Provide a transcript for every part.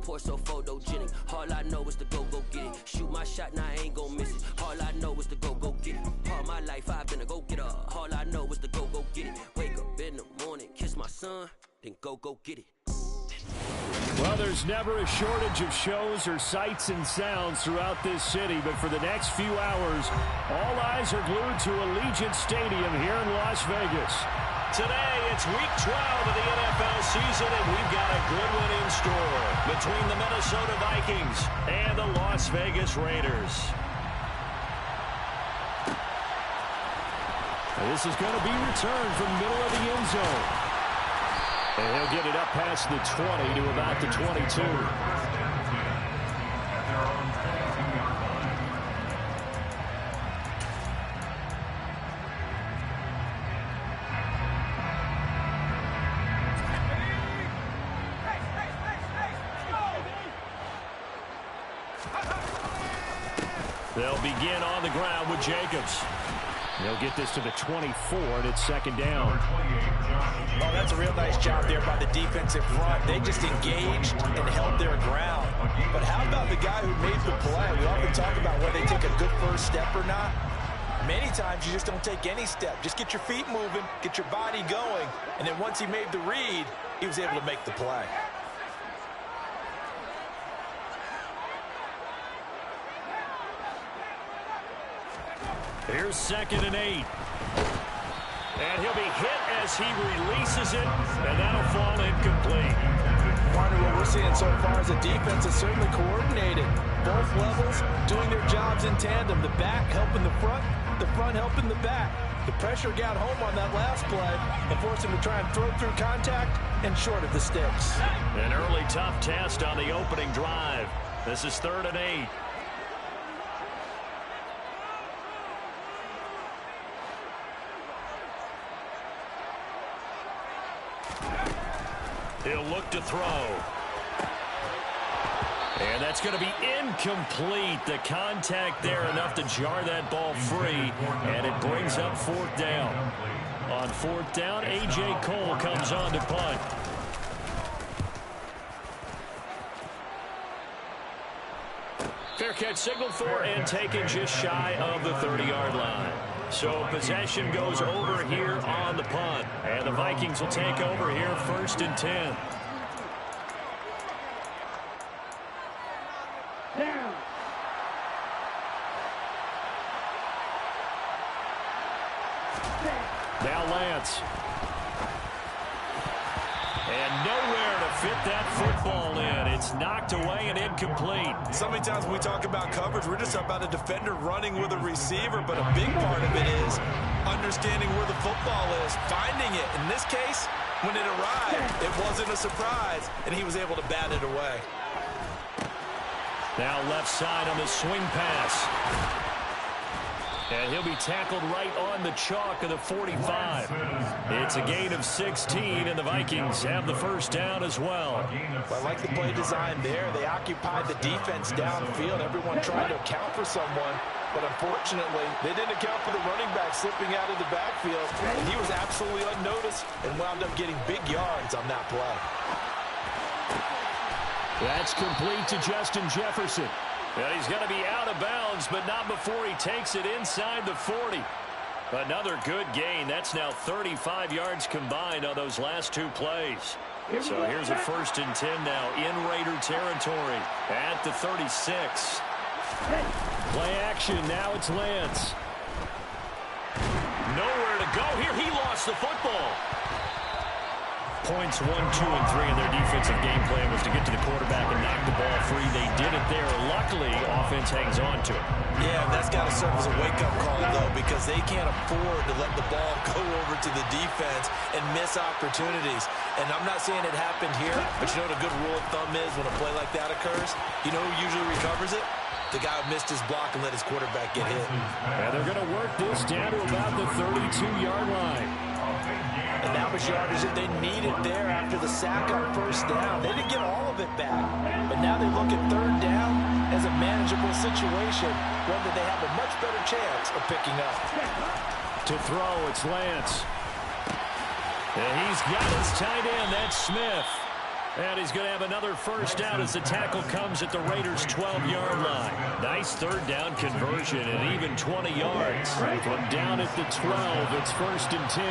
pour so photogenic. All I know is to go get it. Shoot my shot, now I ain't gon' miss it. All I know is to go get it. All my life I've been a go-getter. All I know is to go get it. Wake up in the morning, kiss my son, then go get it. Well, there's never a shortage of shows or sights and sounds throughout this city, but for the next few hours, all eyes are glued to Allegiant Stadium here in Las Vegas. Today, it's Week 12 of the NFL season, and we've got a good one in store between the Minnesota Vikings and the Las Vegas Raiders. This is going to be returned from middle of the end zone. And he'll get it up past the 20 to about the 22. They'll begin on the ground with Jacobs. They'll get this to the 24, and it's second down. Oh, that's a real nice job there by the defensive front. They just engaged and held their ground. But how about the guy who made the play? We often talk about whether they take a good first step or not. Many times you just don't take any step. Just get your feet moving, get your body going, and then once he made the read, he was able to make the play. Here's 2nd and 8. And he'll be hit as he releases it, and that'll fall incomplete. Partner, what we're seeing so far is the defense is certainly coordinated. Both levels doing their jobs in tandem. The back helping the front helping the back. The pressure got home on that last play and forced him to try and throw through contact and short of the sticks. An early tough test on the opening drive. This is 3rd and 8. He'll look to throw. And that's going to be incomplete. The contact there enough to jar that ball free, and it brings up 4th down. On 4th down, A.J. Cole comes on to punt. Fair catch signaled for and taken just shy of the 30-yard line. So possession goes over here on the punt. And the Vikings will take over here 1st and 10. Now Lance. And nowhere to fit that football in. It's knocked away and incomplete. So many times when we talk about coverage, we're just about a defender running with a receiver, but a big part of it is understanding where the football is, finding it. In this case, when it arrived, it wasn't a surprise, and he was able to bat it away. Now left side on the swing pass. And he'll be tackled right on the chalk of the 45. It's a gain of 16, and the Vikings have the 1st down as well. I like the play design there. They occupied the defense downfield. Everyone trying to account for someone. But unfortunately, they didn't account for the running back slipping out of the backfield. And he was absolutely unnoticed and wound up getting big yards on that play. That's complete to Justin Jefferson. And he's going to be out of bounds, but not before he takes it inside the 40. Another good gain. That's now 35 yards combined on those last 2 plays. So here's a 1st and 10 now in Raider territory at the 36. Play action. Now it's Lance. Nowhere to go here. He lost the football. Points 1, 2, and 3 in their defensive game plan was to get to the quarterback and knock the ball free. They did it there. Luckily, offense hangs on to it. Yeah, that's got to serve as a wake-up call, though, because they can't afford to let the ball go over to the defense and miss opportunities. And I'm not saying it happened here, but you know what a good rule of thumb is when a play like that occurs? You know who usually recovers it? The guy who missed his block and let his quarterback get hit. And they're going to work this down to about the 32-yard line. And that was yardage that they needed there after the sack on 1st down. They didn't get all of it back. But now they look at 3rd down as a manageable situation, one that they have a much better chance of picking up. To throw, it's Lance. And he's got his tight end. That's Smith. And he's going to have another first down as the tackle comes at the Raiders' 12-yard line. Nice third down conversion and even 20 yards. From down at the 12, it's 1st and 10.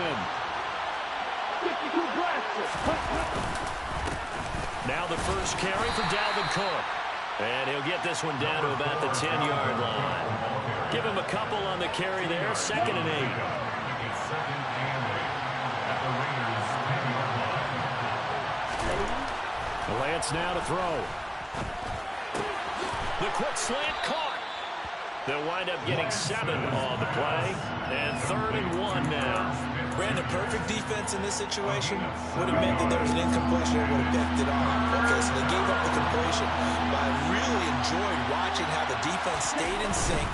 Now the first carry for Dalvin Cook. And he'll get this one down to about the 10-yard line. Give him a couple on the carry there, 2nd and 8. Lance now to throw. The quick slant caught. They'll wind up getting 7 on the play. And 3rd and 1 now. Brandon, perfect defense in this situation would have meant that there was an incompletion that would have picked it off. Okay, so they gave up the completion. But I really enjoyed watching how the defense stayed in sync,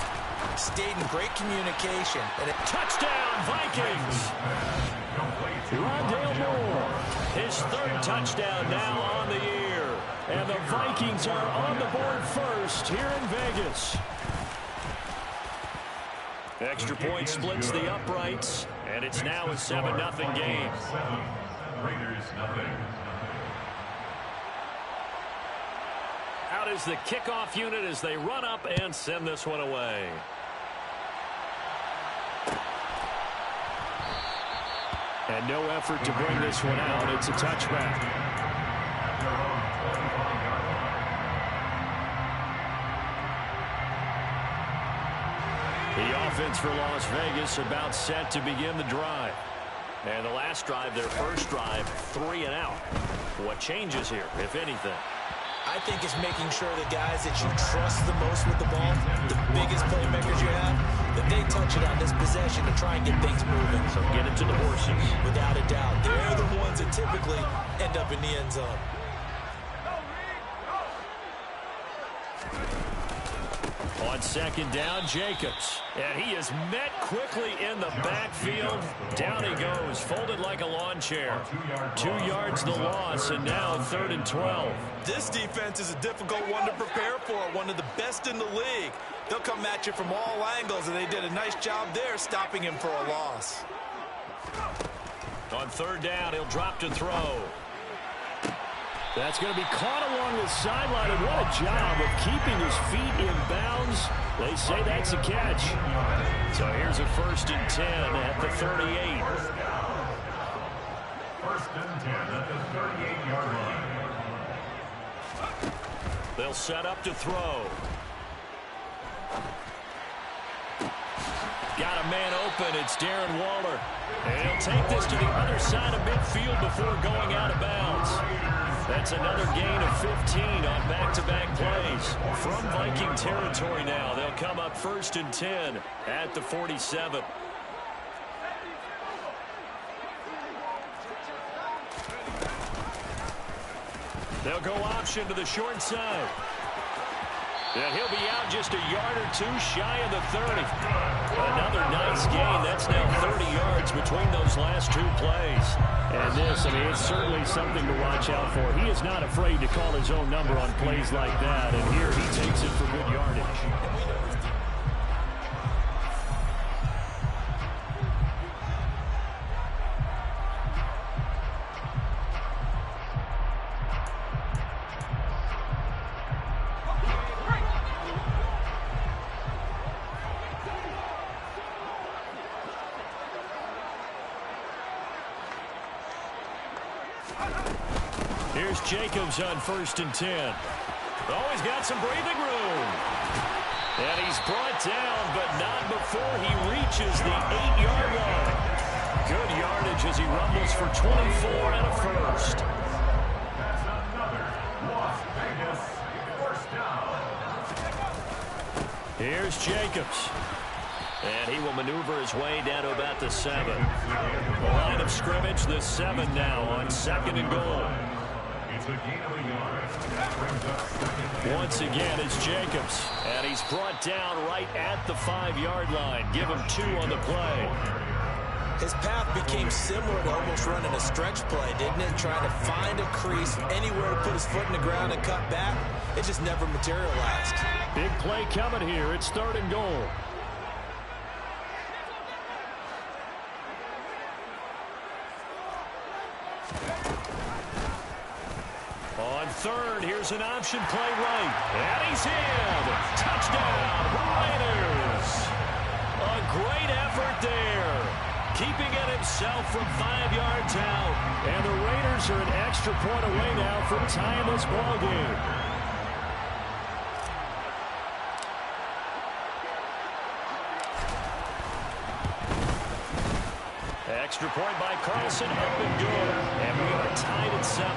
stayed in great communication. And a touchdown, Vikings! Rondale Moore, his 3rd touchdown now on the year. And the Vikings are on the board first here in Vegas. Extra point splits the uprights, and it's now a 7-0 game. Raiders nothing. Out is the kickoff unit as they run up and send this one away. And no effort to bring this one out. It's a touchback. The offense for Las Vegas about set to begin the drive. And the last drive, their first drive, 3 and out. What changes here, if anything? I think it's making sure the guys that you trust the most with the ball, the biggest playmakers you have, that they touch it on this possession to try and get things moving. So get it to the horses. Without a doubt. They're the ones that typically end up in the end zone. On 2nd down, Jacobs. And he is met quickly in the backfield. Down he goes, folded like a lawn chair. 2 yards the loss, and now 3rd and 12. This defense is a difficult one to prepare for, one of the best in the league. They'll come at you from all angles, and they did a nice job there stopping him for a loss. On 3rd down, he'll drop to throw. That's going to be caught along the sideline, and what a job of keeping his feet in bounds. They say that's a catch. So here's a 1st and 10 at the 38. 1st and 10 at the 38-yard line. They'll set up to throw. Got a man open. It's Darren Waller. And he'll take this to the other side of midfield before going out of bounds. That's another gain of 15 on back-to-back plays. From Viking territory now, they'll come up 1st and 10 at the 47. They'll go option to the short side. And he'll be out just a yard or 2 shy of the 30. Another nice gain. That's now 30 yards between those last 2 plays. And this, I mean, it's certainly something to watch out for. He is not afraid to call his own number on plays like that. And here he takes it for good yardage. Here's Jacobs on 1st and 10. Oh, he's got some breathing room. And he's brought down, but not before he reaches the 8-yard line. Good yardage as he rumbles for 24 and a first. That's another Las Vegas 1st down. Here's Jacobs. And he will maneuver his way down to about the 7. The line of scrimmage, the 7 now on 2nd and goal. It's a gain of a yard. That brings up 2nd. Once again, it's Jacobs. And he's brought down right at the 5-yard line. Give him 2 on the play. His path became similar to almost running a stretch play, didn't it? Trying to find a crease, anywhere to put his foot in the ground and cut back. It just never materialized. Big play coming here. It's 3rd and goal. On third, here's an option play right. And he's in. Touchdown, Raiders. A great effort there. Keeping it himself from 5 yards out. And the Raiders are an extra point away now from tying this ball game. Extra point by Carlson, up and good. And we are tied at 7.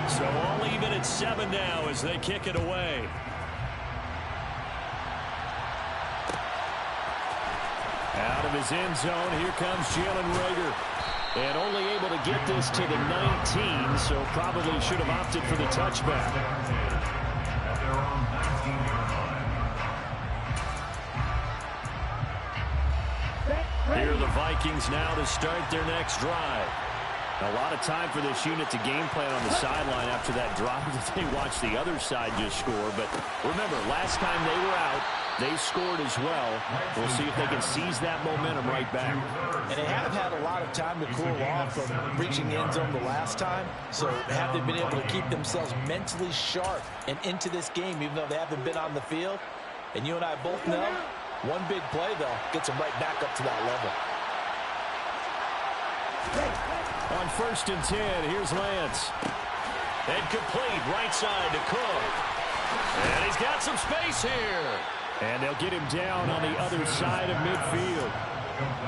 So all even at 7 now as they kick it away. Out of his end zone, here comes Jalen Reagor. And only able to get this to the 19, so probably should have opted for the touchback. Here are the Vikings now to start their next drive. A lot of time for this unit to game plan on the sideline after that drive that they watched the other side just score. But remember, last time they were out, they scored as well. We'll see if they can seize that momentum right back. And they have had a lot of time to cool off from reaching the end zone the last time. So have they been able to keep themselves mentally sharp and into this game, even though they haven't been on the field? And you and I both know, one big play, though, gets them right back up to that level. On 1st and 10, here's Lance. And complete, right side to Cook. And he's got some space here. And they'll get him down on the other side of midfield.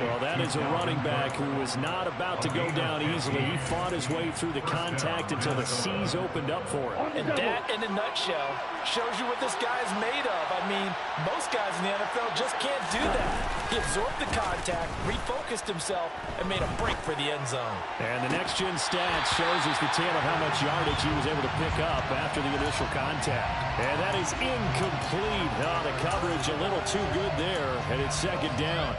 Well, that is a running back who was not about to go down easily. He fought his way through the contact until the seas opened up for him. And that, in a nutshell, shows you what this guy is made of. I mean, most guys in the NFL just can't do that. He absorbed the contact, refocused himself, and made a break for the end zone. And the next-gen stats shows us the tale of how much yardage he was able to pick up after the initial contact. And that is incomplete. Oh, the coverage a little too good there, and it's 2nd down.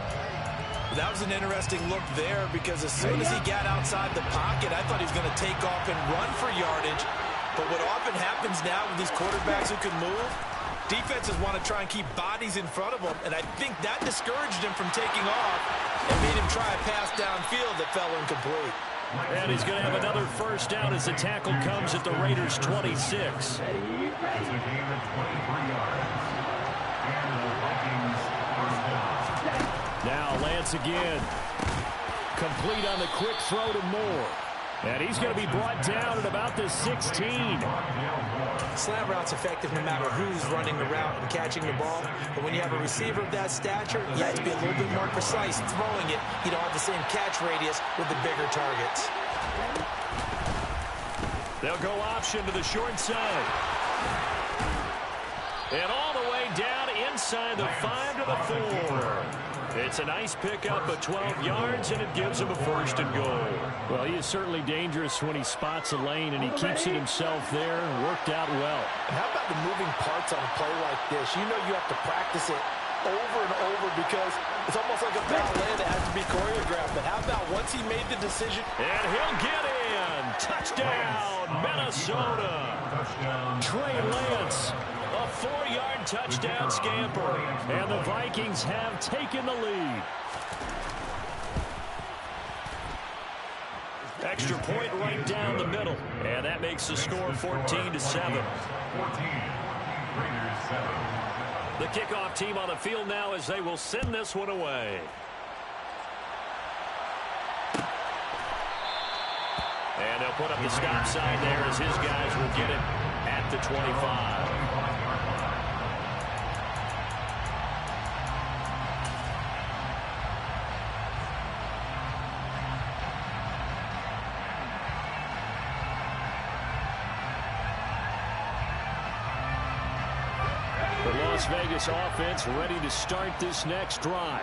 That was an interesting look there because as soon as he got outside the pocket, I thought he was going to take off and run for yardage. But what often happens now with these quarterbacks who can move, defenses want to try and keep bodies in front of them, and I think that discouraged him from taking off and made him try a pass downfield that fell incomplete. And he's going to have another 1st down as the tackle comes at the Raiders' 26. Now Lance again. Complete on the quick throw to Moore. And he's going to be brought down at about the 16. Slant route's effective no matter who's running the route and catching the ball. But when you have a receiver of that stature, you have to be a little bit more precise throwing it. You don't have the same catch radius with the bigger targets. They'll go option to the short side. And all the way down inside the 5 to the 4. It's a nice pickup of 12 yards, and it gives him a 1st and goal. Well, he is certainly dangerous when he spots a lane, and he keeps it himself there and worked out well. And how about the moving parts on a play like this? You know you have to practice it over and over because it's almost like a ballet that has to be choreographed. But how about once he made the decision? And he'll get in. Touchdown, Minnesota. Trey Lance. A 4-yard touchdown scamper. And the Vikings have taken the lead. Extra point right down the middle. And that makes the score 14-7. The kickoff team on the field now as they will send this one away. And they'll put up the stop sign there as his guys will get it at the 25. Las Vegas offense ready to start this next drive.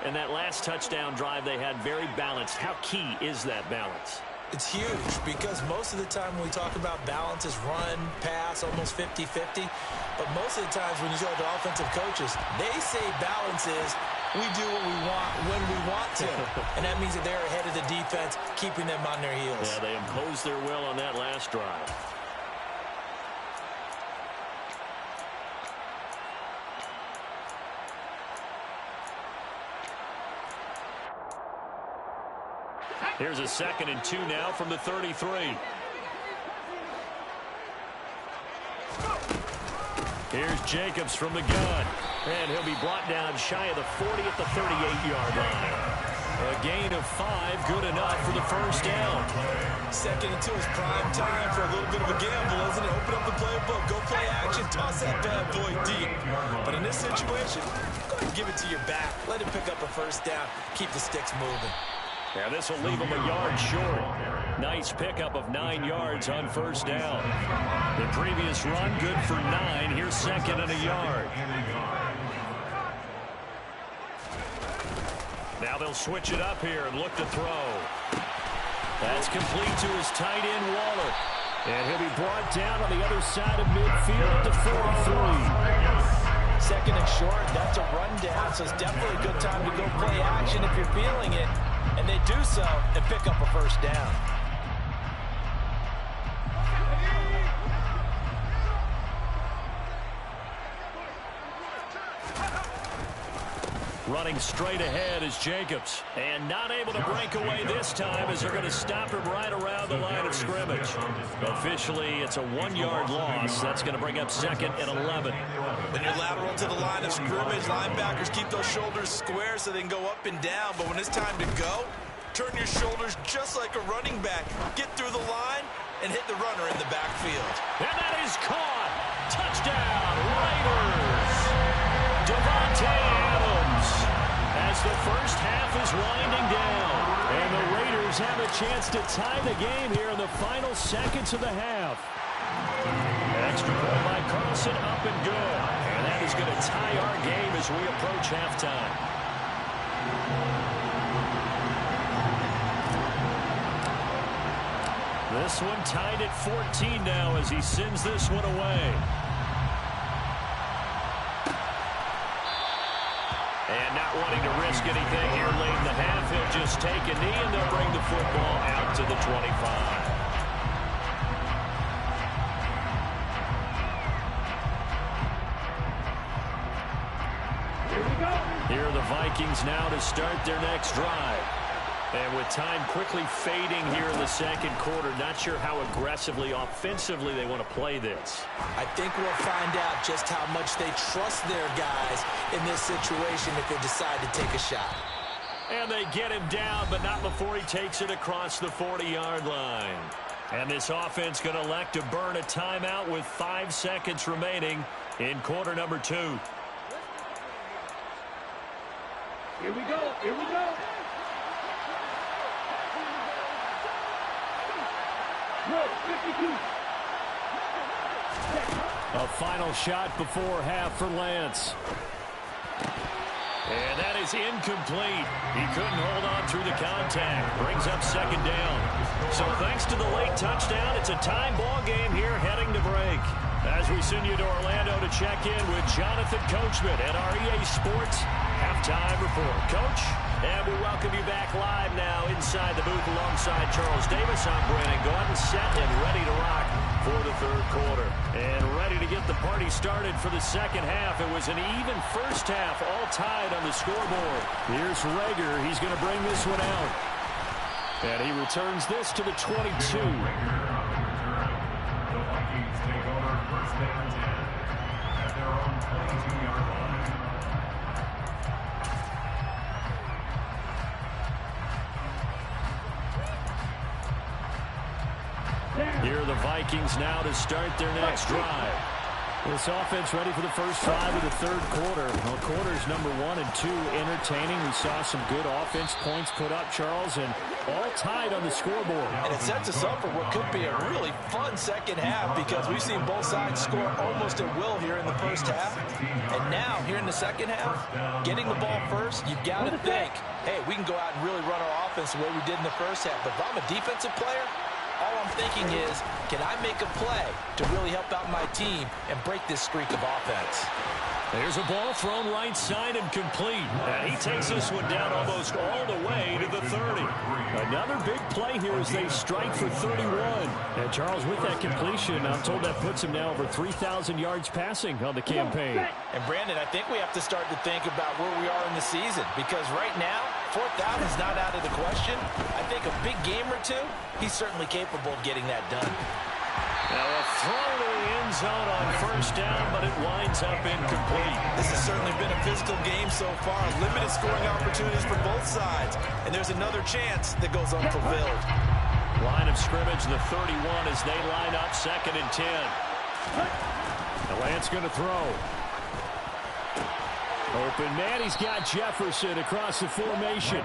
And that last touchdown drive they had very balanced. How key is that balance? It's huge because most of the time when we talk about balance is run, pass, almost 50-50. But most of the times when you talk to offensive coaches, they say balance is we do what we want when we want to. And that means that they're ahead of the defense, keeping them on their heels. Yeah, they imposed their will on that last drive. Here's a 2nd and 2 now from the 33. Here's Jacobs from the gun. And he'll be brought down shy of the 40 at the 38-yard line. A gain of 5, good enough for the first down. 2nd and 2 is prime time for a little bit of a gamble, isn't it? Open up the playbook, go play action, toss that bad boy deep. But in this situation, go ahead and give it to your back. Let him pick up a first down. Keep the sticks moving. Yeah, this will leave him a yard short. Nice pickup of 9 yards on first down. The previous run, good for 9. Here's 2nd and a yard. Now they'll switch it up here and look to throw. That's complete to his tight end, Waller. And he'll be brought down on the other side of midfield at the 43. 2nd and short, that's a rundown, so it's definitely a good time to go play action if you're feeling it. And they do so and pick up a first down. Running straight ahead is Jacobs. And not able to break away this time as they're going to stop him right around the line of scrimmage. Officially, it's a 1-yard loss. That's going to bring up 2nd and 11. When you're lateral to the line of scrimmage, linebackers keep those shoulders square so they can go up and down. But when it's time to go, turn your shoulders just like a running back. Get through the line and hit the runner in the backfield. And that is caught. Touchdown, Raiders. Devontae Adams. As the first half is winding down. And the Raiders have a chance to tie the game here in the final seconds of the half. Extra point by Carlson, up and good. And that is going to tie our game as we approach halftime. This one tied at 14 now as he sends this one away. And not wanting to risk anything here late in the half, he'll just take a knee and they'll bring the football out to the 25. Here are the Vikings now to start their next drive. And with time quickly fading here in the second quarter, not sure how aggressively, offensively they want to play this. I think we'll find out just how much they trust their guys in this situation if they decide to take a shot. And they get him down, but not before he takes it across the 40-yard line. And this offense going to elect to burn a timeout with 5 seconds remaining in quarter number 2. Here we go. Here we go. A final shot before half for Lance. And that is incomplete. He couldn't hold on through the contact. Brings up 2nd down. So thanks to the late touchdown, it's a tie ball game here heading to break. As we send you to Orlando to check in with Jonathan Coachman at our EA Sports Halftime Report. Coach, and we welcome you back live now inside the booth alongside Charles Davis. I'm Brandon Gordon, set and ready to rock for the third quarter. And ready to get the party started for the second half. It was an even first half, all tied on the scoreboard. Here's Rager. He's going to bring this one out. And he returns this to the 22. Here are the Vikings now to start their next drive. This offense ready for the first drive of the third quarter. Well, quarters number 1 and 2 entertaining. We saw some good offense points put up, Charles, and all tied on the scoreboard. And it sets us up for what could be a really fun second half because we've seen both sides score almost at will here in the first half. And now, here in the second half, getting the ball first, you've got to think, hey, we can go out and really run our offense the way we did in the first half. But if I'm a defensive player, all I'm thinking is, can I make a play to really help out my team and break this streak of offense? There's a ball thrown right side and complete. And he takes this one down almost all the way to the 30. Another big play here as they strike for 31. And Charles, with that completion, I'm told that puts him now over 3,000 yards passing on the campaign. And Brandon, I think we have to start to think about where we are in the season because right now, 4,000 is not out of the question. I think a big game or two, he's certainly capable of getting that done. Now a throw to the end zone on first down, but it winds up incomplete. This has certainly been a physical game so far. Limited scoring opportunities for both sides. And there's another chance that goes unfulfilled. Line of scrimmage, the 31 as they line up 2nd and 10. The Lance going to throw. Open man, he's got Jefferson across the formation.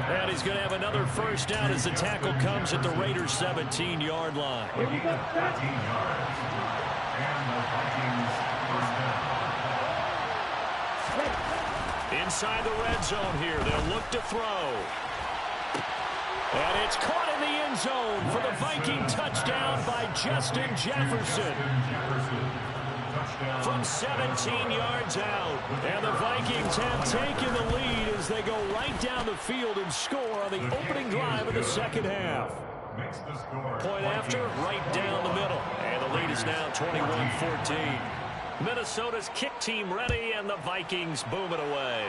And he's going to have another first down as the tackle comes at the Raiders' 17-yard line. Inside the red zone here, they'll look to throw. And it's caught in the end zone for the Viking touchdown by Justin Jefferson. From 17 yards out. And the Vikings have taken the lead as they go right down the field and score on the opening drive of the second half. Point after, right down the middle. And the lead is now 21-14. Minnesota's kick team ready, and the Vikings boom it away.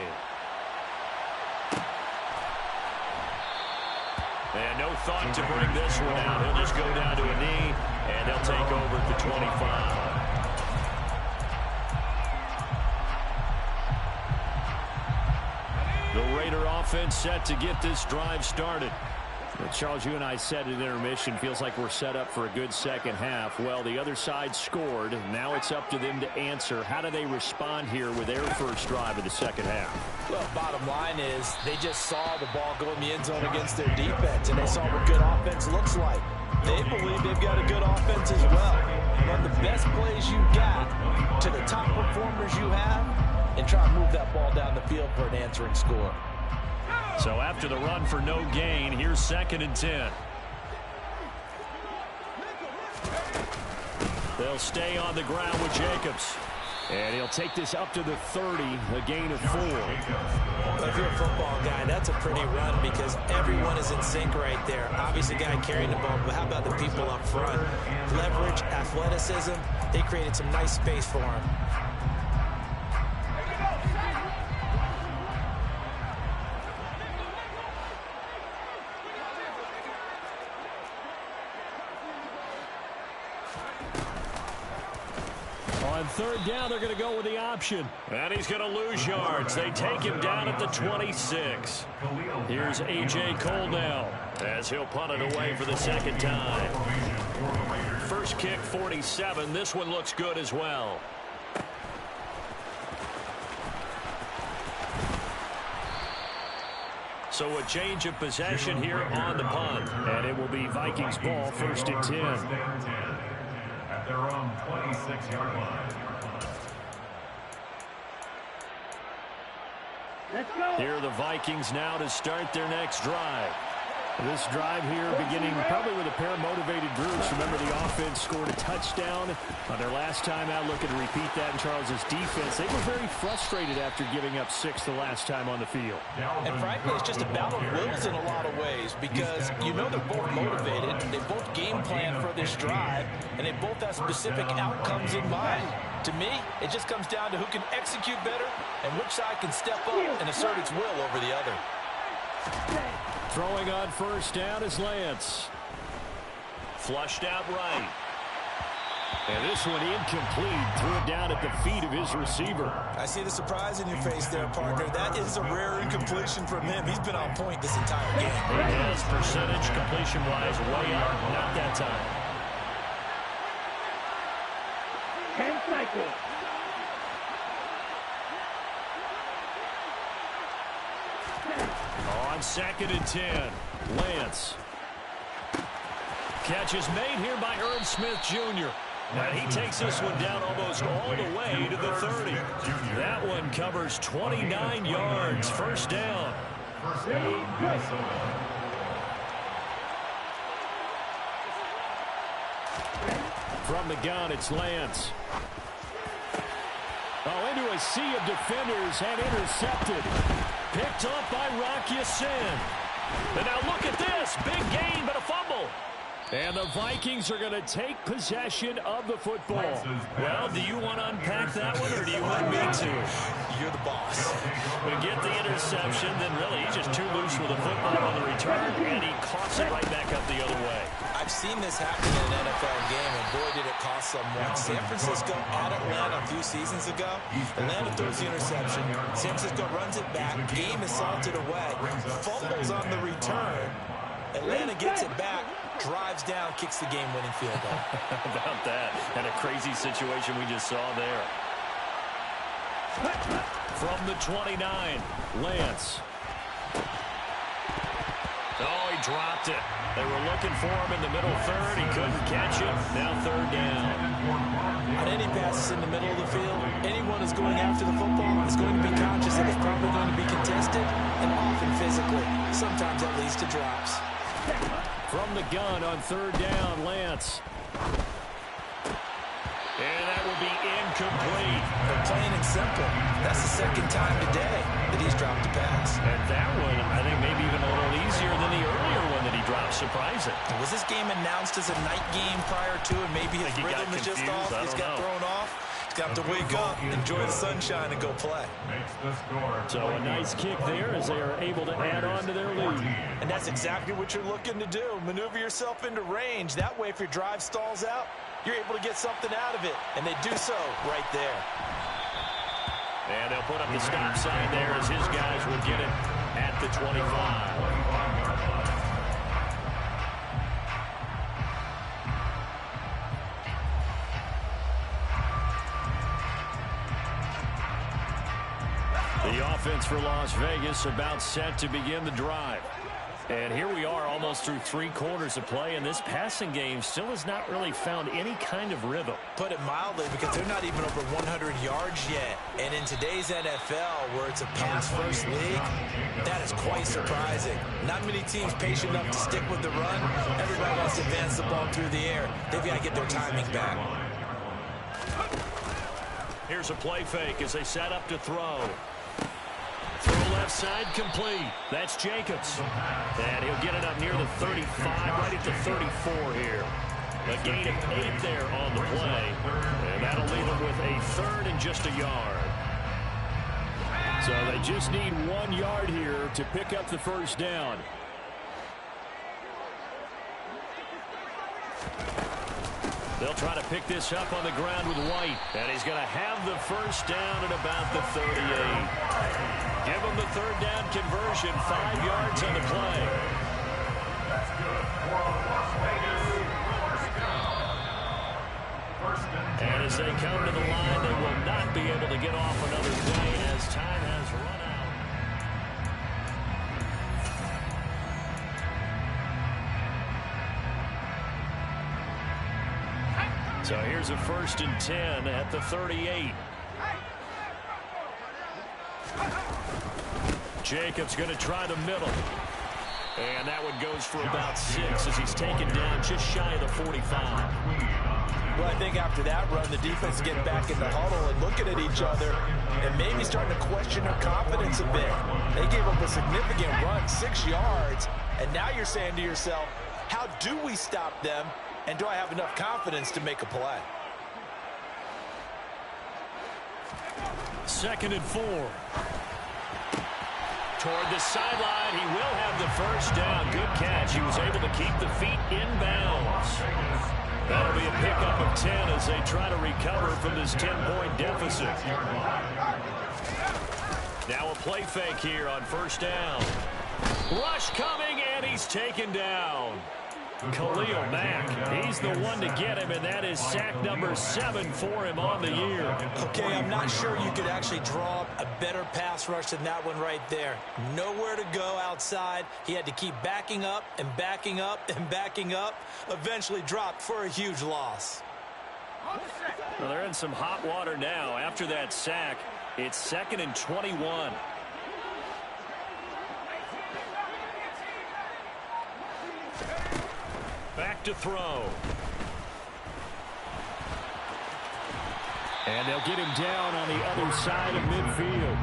And no thought to bring this one out. He'll just go down to a knee, and they'll take over at the 25. The Raider offense set to get this drive started. Charles, you and I said at intermission, feels like we're set up for a good second half. Well, the other side scored. Now it's up to them to answer. How do they respond here with their first drive of the second half? Well, bottom line is they just saw the ball go in the end zone against their defense, and they saw what good offense looks like. They believe they've got a good offense as well. Run the best plays you got to the top performers you have and try and move that ball down the field for an answering score. So after the run for no gain, here's 2nd and 10. They'll stay on the ground with Jacobs. And he'll take this up to the 30, a gain of 4. If you're a football guy, that's a pretty run because everyone is in sync right there. Obviously, the guy carrying the ball, but how about the people up front? Leverage, athleticism, they created some nice space for him. On 3rd down, they're going to go with the option. And he's going to lose yards. They take him down at the 26. Here's A.J. Cole now as he'll punt it away for the second time. First kick, 47. This one looks good as well. So a change of possession here on the punt. And it will be Vikings ball, 1st and 10. At their own 26-yard line. Let's go. Here are the Vikings now to start their next drive. This drive here beginning probably with a pair of motivated groups. Remember, the offense scored a touchdown on their last time out. Looking to repeat that in Charles's defense. They were very frustrated after giving up 6 the last time on the field. And frankly, it's just a battle of wills in a lot of ways because you know they're both motivated. They both game plan for this drive, and they both have specific outcomes in mind. To me, it just comes down to who can execute better and which side can step up and assert its will over the other. Throwing on 1st down is Lance. Flushed out right. And this one incomplete. Threw it down at the feet of his receiver. I see the surprise in your face there, partner. That is a rare incompletion from him. He's been on point this entire game. He has percentage completion-wise way up. Not that time. 10 cycles. On 2nd and 10, Lance. Catch is made here by Irv Smith Jr. And he takes this one down almost all the way to the 30. That one covers 29 yards. First down. From the gun, it's Lance. Oh, into a sea of defenders and intercepted. Picked up by Rock Ya-Sin. And now look at this. Big gain, but a fumble. And the Vikings are going to take possession of the football. Well, do you want to unpack that one, or do you want me to? You're the boss. We get the interception, then really he's just too loose with the football on the return, and he coughs it right back up the other way. I've seen this happen in an NFL game, and boy, did it cost someone. San Francisco at Atlanta a few seasons ago. Atlanta throws the interception. San Francisco runs it back. Game is salted away. Fumbles on the return. Atlanta gets it back, drives down, kicks the game-winning field goal. How about that? And a crazy situation we just saw there. From the 29, Lance. Oh, he dropped it. They were looking for him in the middle third. He couldn't catch it. Now third down. On any passes in the middle of the field, anyone who's going after the football is going to be conscious that it's probably going to be contested and often physically. Sometimes that leads to drops. From the gun on third down, Lance. And that will be incomplete. But plain and simple, that's the second time today that he's dropped a pass. And that one, I think, maybe even a little easier than the earlier one that he dropped. Surprising. Was this game announced as a night game prior to it? Maybe his rhythm is just off. He's got thrown off. He's got to wake up, enjoy the sunshine, and go play. So a nice kick there as they are able to add on to their lead. And that's exactly what you're looking to do. Maneuver yourself into range. That way, if your drive stalls out, you're able to get something out of it. And they do so right there. And they'll put up the stop sign there as his guys will get it at the 25. The offense for Las Vegas about set to begin the drive. And here we are almost through 3 quarters of play, and this passing game still has not really found any kind of rhythm. Put it mildly, because they're not even over 100 yards yet. And in today's NFL, where it's a pass-first league, that is quite surprising. Not many teams patient enough to stick with the run. Everybody wants to advance the ball through the air. They've got to get their timing back. Here's a play fake as they set up to throw. Throw left side complete. That's Jacobs. And he'll get it up near the 35, right at the 34 here. A gain of 8 there on the play. And that'll leave him with a third and just a yard. So they just need 1 yard here to pick up the first down. They'll try to pick this up on the ground with White. And he's going to have the first down at about the 38. Give him the third down conversion. 5 yards on the play. And as they come to the line, they will not be able to get off another play as time has run out. So here's a 1st and 10 at the 38. Jacobs going to try the middle. And that one goes for about 6 as he's taken down just shy of the 45. Well, I think after that run, the defense is getting back in the huddle and looking at each other and maybe starting to question their confidence a bit. They gave up a significant run, 6 yards, and now you're saying to yourself, how do we stop them, and do I have enough confidence to make a play? 2nd and 4. Toward the sideline, he will have the first down. Good catch. He was able to keep the feet in bounds. That'll be a pickup of 10 as they try to recover from this 10-point deficit. Now a play fake here on 1st down. Rush coming, and he's taken down. Khalil Mack, he's the one to get him, and that is sack number 7 for him on the year. Okay, I'm not sure you could actually draw up a better pass rush than that one right there. Nowhere to go outside. He had to keep backing up and backing up and backing up. Eventually dropped for a huge loss. Well, they're in some hot water now. After that sack, it's 2nd and 21. Back to throw. And they'll get him down on the other side of midfield.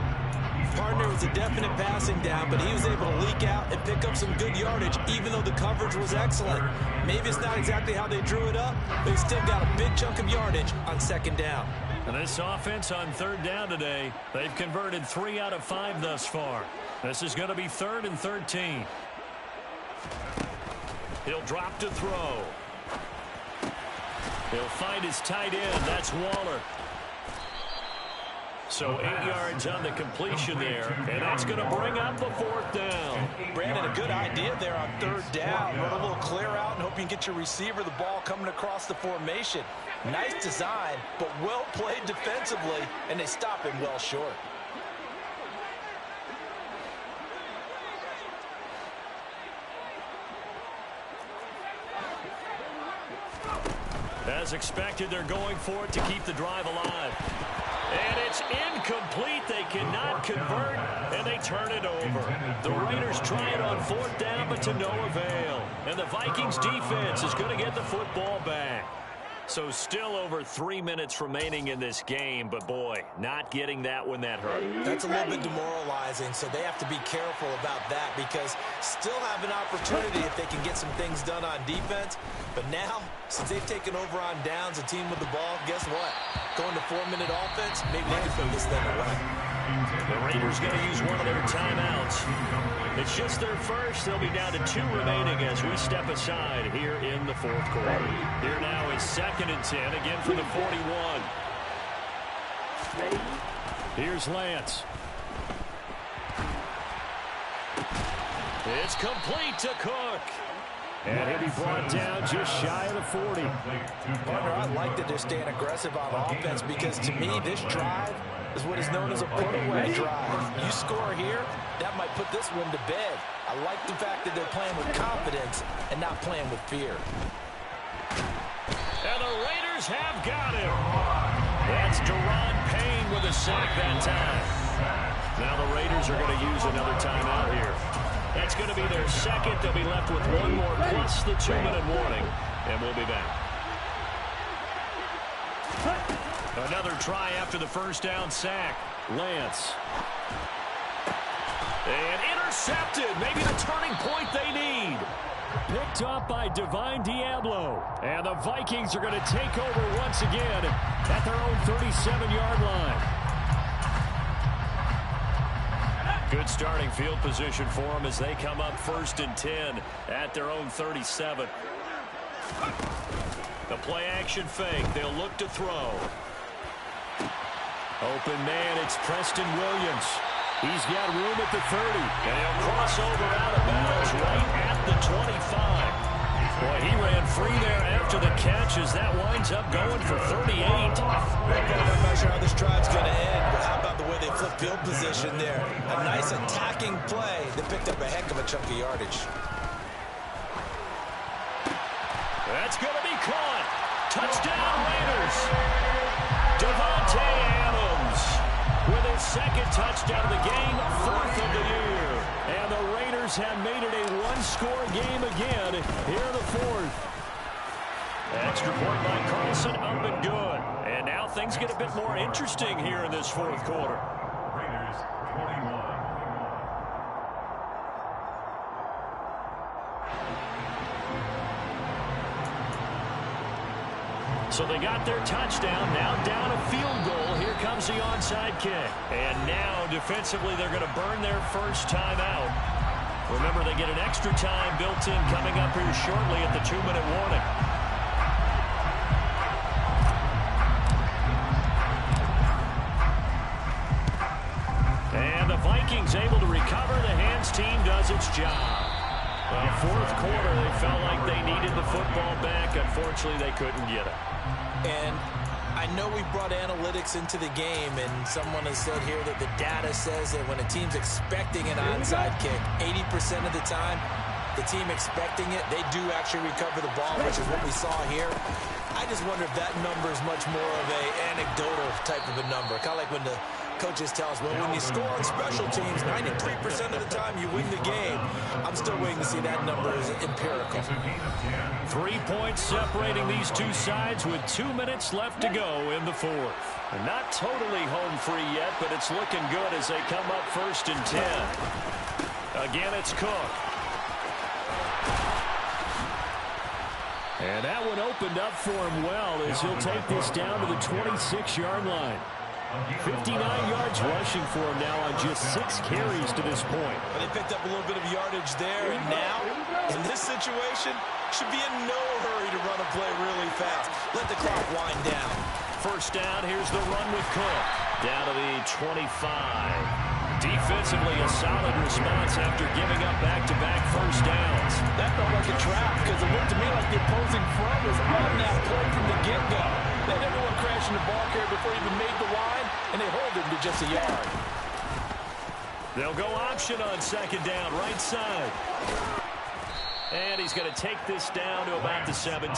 partner. It was a definite passing down, but he was able to leak out and pick up some good yardage, even though the coverage was excellent. Maybe it's not exactly how they drew it up, but he still got a big chunk of yardage on second down. And this offense on third down today, they've converted 3 out of 5 thus far. This is going to be 3rd and 13. He'll drop to throw. He'll find his tight end. That's Waller. So 8 yards on the completion there, and that's going to bring up the 4th down. Brandon, a good idea there on third down. Run a little clear out and hope you can get your receiver the ball coming across the formation. Nice design, but well played defensively, and they stop him well short. As expected, they're going for it to keep the drive alive. And it's incomplete. They cannot convert, and they turn it over. The Raiders try it on 4th down, but to no avail. And the Vikings defense is going to get the football back. So still over 3 minutes remaining in this game, but boy, not getting that when that hurt. That's a little bit demoralizing, so they have to be careful about that because still have an opportunity if they can get some things done on defense. But now, since they've taken over on downs, a team with the ball, guess what? Going to 4-minute offense, maybe they can put this thing away. The Raiders going to use one of their timeouts. It's just their first. They'll be down to 2 remaining as we step aside here in the 4th quarter. Here now is 2nd and 10, again for the 41. Here's Lance. It's complete to Cook. And he'll be brought down just shy of the 40. Partner, I like that they're staying aggressive on offense because to me, this drive is what is known as a put-away drive. You score here, that might put this one to bed. I like the fact that they're playing with confidence and not playing with fear. And the Raiders have got him. That's Deron Payne with a sack that time. Now the Raiders are going to use another timeout here. That's going to be their second. They'll be left with one more plus the 2-minute warning, and we'll be back. Another try after the first down sack. Lance. And intercepted. Maybe the turning point they need. Picked up by Divine Diablo. And the Vikings are going to take over once again at their own 37-yard line. Good starting field position for them as they come up 1st and 10 at their own 37. The play action fake. They'll look to throw. Open man, it's Preston Williams. He's got room at the 30. And he'll cross over out of bounds right at the 25. Boy, he ran free there after the catch as that winds up going for 38. I'm not sure how this drive's going to end, but how about the way they flip field position there? A nice attacking play that picked up a heck of a chunk of yardage. That's going to be caught. Touchdown, Raiders. Devontae Adams with his 2nd touchdown of the game, 4th of the year. And the Raiders have made it a one-score game again here in the 4th. Extra point by Carlson, up and good. And now things get a bit more interesting here in this 4th quarter. Raiders 21. So they got their touchdown, now down a field goal. Here comes the onside kick. And now defensively they're going to burn their first time out. Remember, they get an extra time built in coming up here shortly at the 2-minute warning. And the Vikings able to recover. The hands team does its job. Well, 4th quarter, they felt like they needed the football back. Unfortunately, they couldn't get it. And I know we brought analytics into the game, and someone has said here that the data says that when a team's expecting an onside kick, 80% of the time, the team expecting it, they do actually recover the ball, which is what we saw here. I just wonder if that number is much more of a anecdotal type of a number, kind of like when the Coaches tell us, well, when you score on special teams, 93% of the time you win the game. I'm still waiting to see that number as empirical. 3 points separating these two sides with 2 minutes left to go in the fourth. Not totally home free yet, but it's looking good as they come up 1st and 10. Again, it's Cook. And that one opened up for him well as he'll take this down to the 26-yard line. 59 yards rushing for him now on just 6 carries to this point. Well, they picked up a little bit of yardage there, and now, in this situation, should be in no hurry to run a play really fast. Let the clock wind down. First down, here's the run with Cook. Down to the 25. Defensively, a solid response after giving up back-to-back first downs. That felt like a trap because it looked to me like the opposing front was on that play from the get-go. They had everyone crashing the ball carrier before he even made the line, and they hold him to just a yard. They'll go option on 2nd down, right side. And he's going to take this down to about the 17.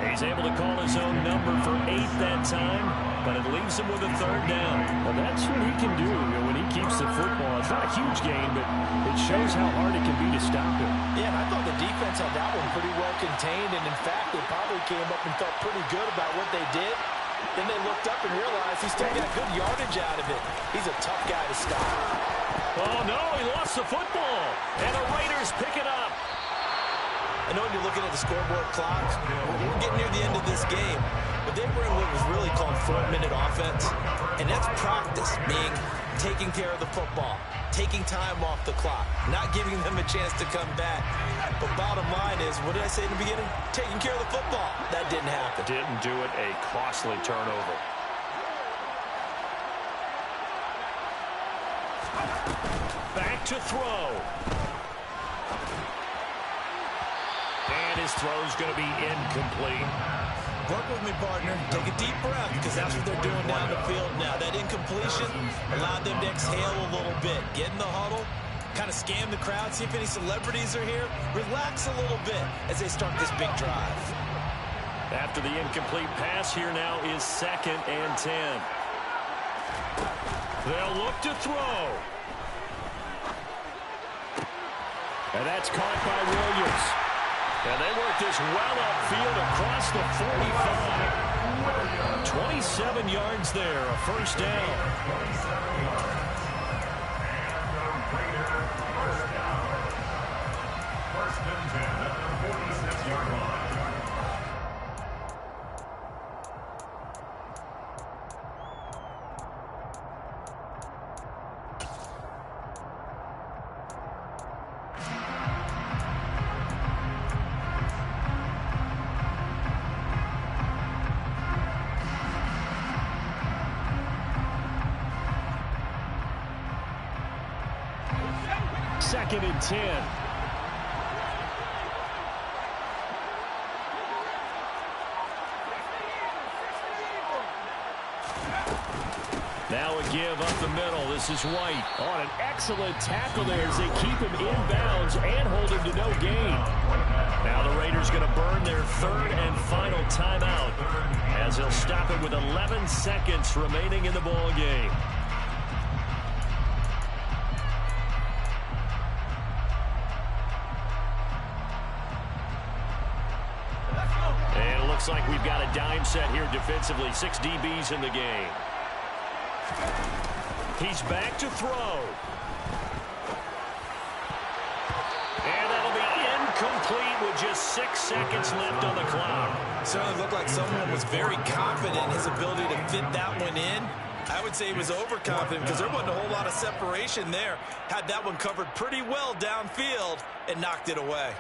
He's able to call his own number for 8 that time, but it leaves him with a 3rd down. Well, that's what he can do when he keeps the football. It's not a huge gain, but it shows how hard it can be to stop him. Yeah, and I thought the defense had that one pretty well contained, and in fact, they probably came up and felt pretty good about what they did. Then they looked up and realized he's still got good yardage out of it. He's a tough guy to stop. Oh, no, he lost the football, and the Raiders pick it up. I know when you're looking at the scoreboard clock, we're getting near the end of this game, but they were in what was really called 4-minute offense, and that's practice, meaning taking care of the football, taking time off the clock, not giving them a chance to come back. But bottom line is, what did I say in the beginning? Taking care of the football. That didn't happen. Didn't do it, a costly turnover. Back to throw. And his throw's going to be incomplete. Work with me, partner. Take a deep breath, because that's what they're doing down the field now. That incompletion allowed them to exhale a little bit. Get in the huddle, kind of scan the crowd, see if any celebrities are here. Relax a little bit as they start this big drive. After the incomplete pass, here now is 2nd and 10. They'll look to throw. And that's caught by Williams. And they work this well upfield across the 45. 27 yards there, a 1st down. First and 10 at the 46-yard line. Second and 10. Now a give up the middle. This is White. On an excellent tackle there as they keep him inbounds and hold him to no gain. Now the Raiders going to burn their 3rd and final timeout as they'll stop it with 11 seconds remaining in the ball game. And it looks like we've got a dime set here defensively. 6 DBs in the game. He's back to throw. And that'll be incomplete with just 6 seconds left on the clock. Certainly looked like someone was very confident in his ability to fit that one in. I would say he was overconfident because there wasn't a whole lot of separation there. Had that one covered pretty well downfield and knocked it away.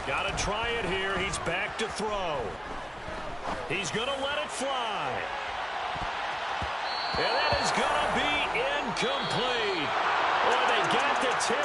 Got to try it here. He's back to throw. He's going to let it fly. And that is going to be incomplete.